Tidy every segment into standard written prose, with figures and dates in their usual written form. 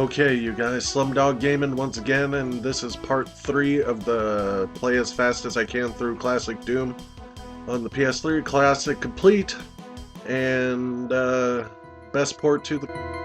Okay, you guys, SlumDog Gaming once again, and this is part 3 of the play as fast as I can through Classic Doom on the PS3, Classic Complete, and best port to the...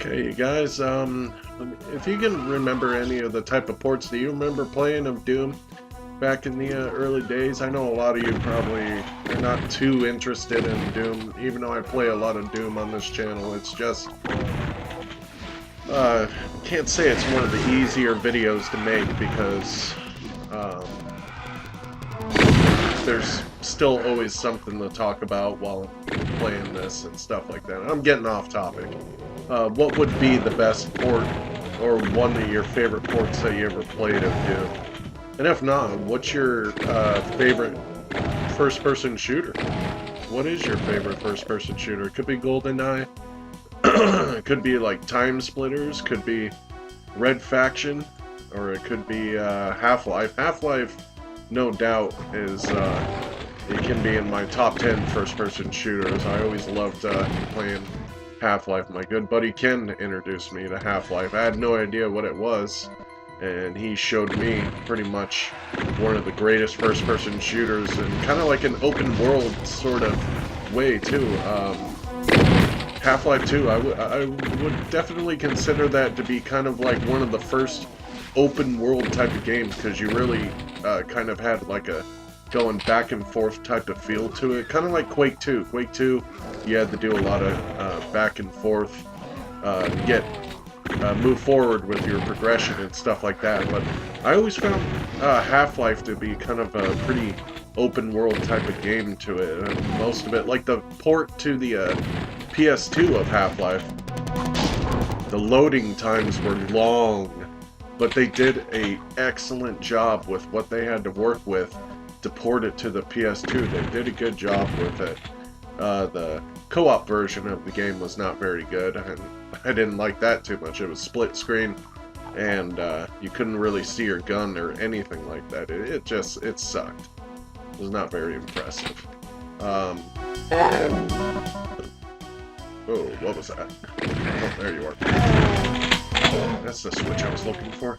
Okay, you guys, if you can remember any of the type of ports that you remember playing of Doom back in the early days. I know a lot of you probably are not too interested in Doom, even though I play a lot of Doom on this channel. It's just, can't say it's one of the easier videos to make because, there's still always something to talk about while playing this and stuff like that. I'm getting off topic. What would be the best port, or one of your favorite ports that you ever played of Doom? And if not, what's your favorite first-person shooter? What is your favorite first-person shooter? It could be GoldenEye, it could be like Time Splitters, could be Red Faction, or it could be Half-Life. Half-Life, no doubt, is it can be in my top 10 first-person shooters. I always loved playing Half-Life. My good buddy Ken introduced me to Half-Life. I had no idea what it was, and he showed me pretty much one of the greatest first-person shooters, and kind of like an open-world sort of way, too. Half-Life 2, I would definitely consider that to be kind of like one of the first open-world type of games, because you really kind of had like a going back and forth type of feel to it, kind of like Quake 2. Quake 2, you had to do a lot of back and forth, move forward with your progression and stuff like that. But I always found Half-Life to be kind of a pretty open world type of game to it. Most of it, like the port to the PS2 of Half-Life, the loading times were long, but they did an excellent job with what they had to work with to port it to the PS2. They did a good job with it. The co-op version of the game was not very good, and I didn't like that too much. It was split screen, and you couldn't really see your gun or anything like that. It sucked. It was not very impressive. Oh, what was that? Oh, there you are. That's the switch I was looking for.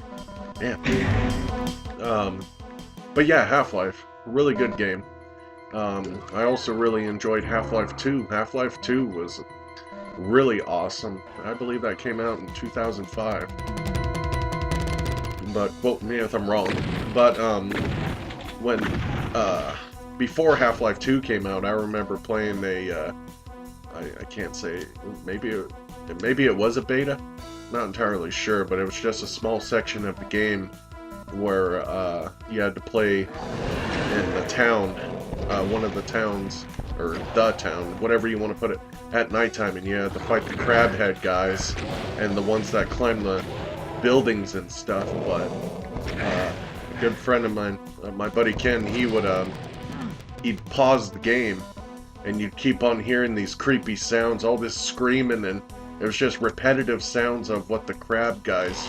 Yeah. But yeah, Half-Life. Really good game. I also really enjoyed Half-Life 2. Half-Life 2 was really awesome. I believe that came out in 2005. But quote me if I'm wrong. But when before Half-Life 2 came out, I remember playing a I can't say, maybe it was a beta. Not entirely sure, but it was just a small section of the game where you had to play in the town one of the towns, or the town, whatever you want to put it, at nighttime, and you had to fight the crabhead guys and the ones that climb the buildings and stuff. But a good friend of mine, my buddy Ken, he'd pause the game, and you'd keep on hearing these creepy sounds, all this screaming, and it was just repetitive sounds of what the crab guys,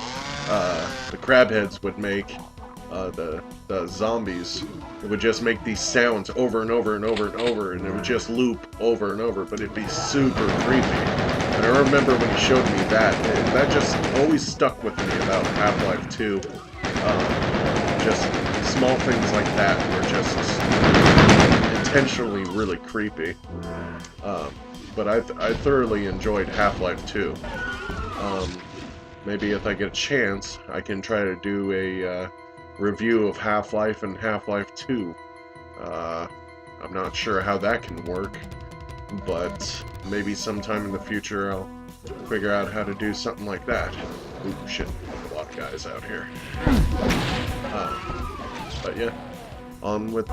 the crabheads would make. The zombies, it would just make these sounds over and over and over and over, and it would just loop over and over, but it'd be super creepy. And I remember when he showed me that, and that just always stuck with me about Half-Life 2. Just small things like that were just intentionally really creepy. But I thoroughly enjoyed Half-Life 2. Maybe if I get a chance, I can try to do a review of Half-Life and Half-Life 2. I'm not sure how that can work, but maybe sometime in the future I'll figure out how to do something like that. Ooh, shit, a lot of guys out here. But yeah, on with...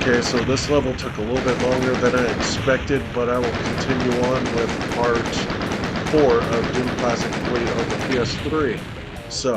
Okay, so this level took a little bit longer than I expected, but I will continue on with part 4 of Doom Classic Complete on the PS3. So